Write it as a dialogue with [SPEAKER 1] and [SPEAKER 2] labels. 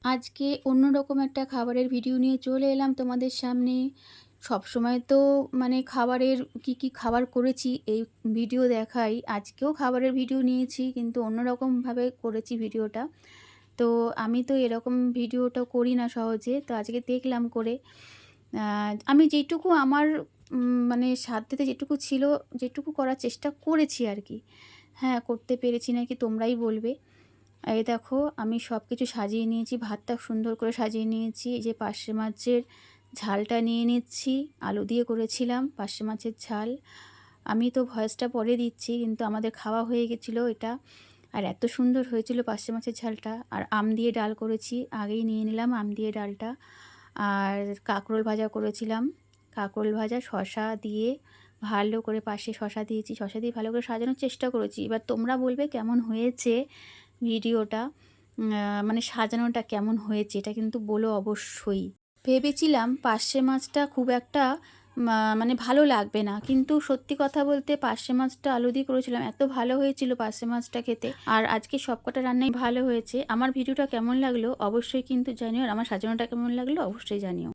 [SPEAKER 1] আজকে অন্যরকম একটা খাবারের ভিডিও নিয়ে চলে এলাম তোমাদের সামনে। সবসময় তো মানে খাবারের কি খাবার করেছি এই ভিডিও দেখাই। আজকেও খাবারের ভিডিও নিয়েছি কিন্তু অন্যরকমভাবে করেছি ভিডিওটা। তো আমি তো এরকম ভিডিওটা করি না সহজে। তো আজকে দেখলাম করে। আমি যেটুকু আমার মানে সাধ্যেতে যেটুকু ছিল, যেটুকু করার চেষ্টা করেছি আরকি। হ্যাঁ, করতে পেরেছি নাকি তোমরাই বলবে। এই দেখো আমি সব কিছু সাজিয়ে নিয়েছি, ভাতটা সুন্দর করে সাজিয়ে নিয়েছি। এই যে পার্শে মাছের ঝালটা নিয়ে নিচ্ছি, আলু দিয়ে করেছিলাম পার্শে মাছের ঝাল। আমি তো ভয়েসটা পরে দিচ্ছি কিন্তু আমাদের খাওয়া হয়ে গেছিলো এটা। আর এত সুন্দর হয়েছিল পার্শে মাছের ঝালটা। আর আম দিয়ে ডাল করেছি, আগেই নিয়ে নিলাম আম দিয়ে ডালটা। আর কাঁকরোল ভাজা করেছিলাম, কাঁকরোল ভাজা শসা দিয়ে ভালো করে পাশে শসা দিয়েছি, শসা দিয়ে ভালো করে সাজানোর চেষ্টা করেছি। এবার তোমরা বলবে কেমন হয়েছে ভিডিওটা, মানে সাজানোটা কেমন হয়েছে এটা কিন্তু বলো অবশ্যই। ভেবেছিলাম পার্শে মাছটা খুব একটা মানে ভালো লাগবে না, কিন্তু সত্যি কথা বলতে পার্শে মাছটা আলু দিয়ে করেছিলাম, এত ভালো হয়েছিল পার্শে মাছটা খেতে। আর আজকে সবকটা রান্নাই ভালো হয়েছে। আমার ভিডিওটা কেমন লাগলো অবশ্যই কিন্তু জানিও, আর আমার সাজানোটা কেমন লাগলো অবশ্যই জানিও।